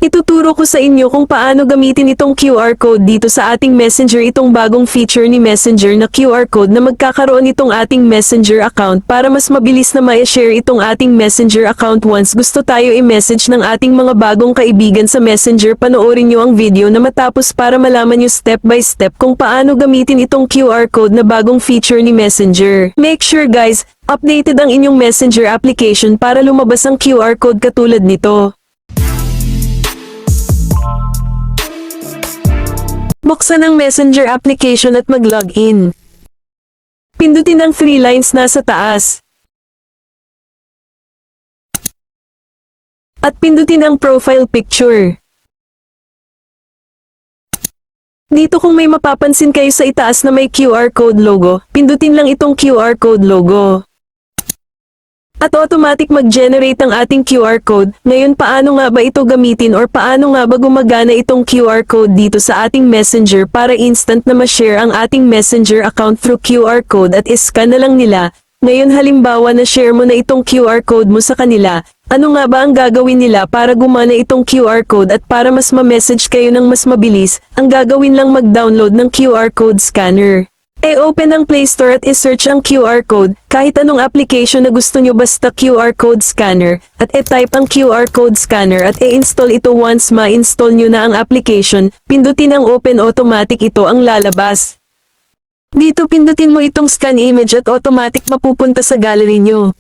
Ituturo ko sa inyo kung paano gamitin itong QR code dito sa ating Messenger, itong bagong feature ni Messenger na QR code na magkakaroon itong ating Messenger account para mas mabilis na ma-share itong ating Messenger account once gusto tayo i-message ng ating mga bagong kaibigan sa Messenger. Panoorin nyo ang video na matapos para malaman nyo step by step kung paano gamitin itong QR code na bagong feature ni Messenger. Make sure guys, updated ang inyong Messenger application para lumabas ang QR code katulad nito. Buksan ang Messenger application at mag-login. Pindutin ang 3 lines nasa taas. At pindutin ang profile picture. Dito kung may mapapansin kayo sa itaas na may QR code logo, pindutin lang itong QR code logo. At automatic mag-generate ang ating QR code. Ngayon paano nga ba ito gamitin or paano nga ba gumagana itong QR code dito sa ating Messenger para instant na ma-share ang ating Messenger account through QR code at iscan na lang nila. Ngayon halimbawa na share mo na itong QR code mo sa kanila, ano nga ba ang gagawin nila para gumana itong QR code at para mas ma-message kayo ng mas mabilis? Ang gagawin lang mag-download ng QR code scanner. Open ang Play Store at i-search ang QR code, kahit anong application na gusto nyo basta QR code scanner, at i-type ang QR code scanner at i-install ito. Once ma-install nyo na ang application, pindutin ang open, automatic ito ang lalabas. Dito pindutin mo itong scan image at automatic mapupunta sa gallery nyo.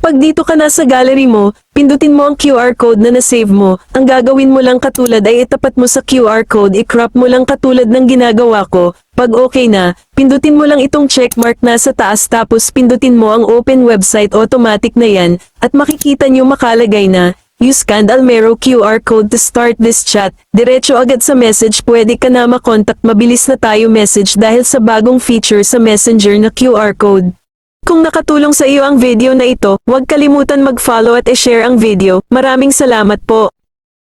Pag dito ka na sa gallery mo, pindutin mo ang QR code na na-save mo. Ang gagawin mo lang katulad ay itapat mo sa QR code, i-crop mo lang katulad ng ginagawa ko. Pag okay na, pindutin mo lang itong checkmark nasa taas tapos pindutin mo ang open website, automatic na yan. At makikita nyo makalagay na, you scanned Almero QR code to start this chat. Diretso agad sa message, pwede ka na makontak, mabilis na tayo message dahil sa bagong feature sa Messenger na QR code. Kung nakatulong sa iyo ang video na ito, huwag kalimutan mag-follow at i-share ang video. Maraming salamat po.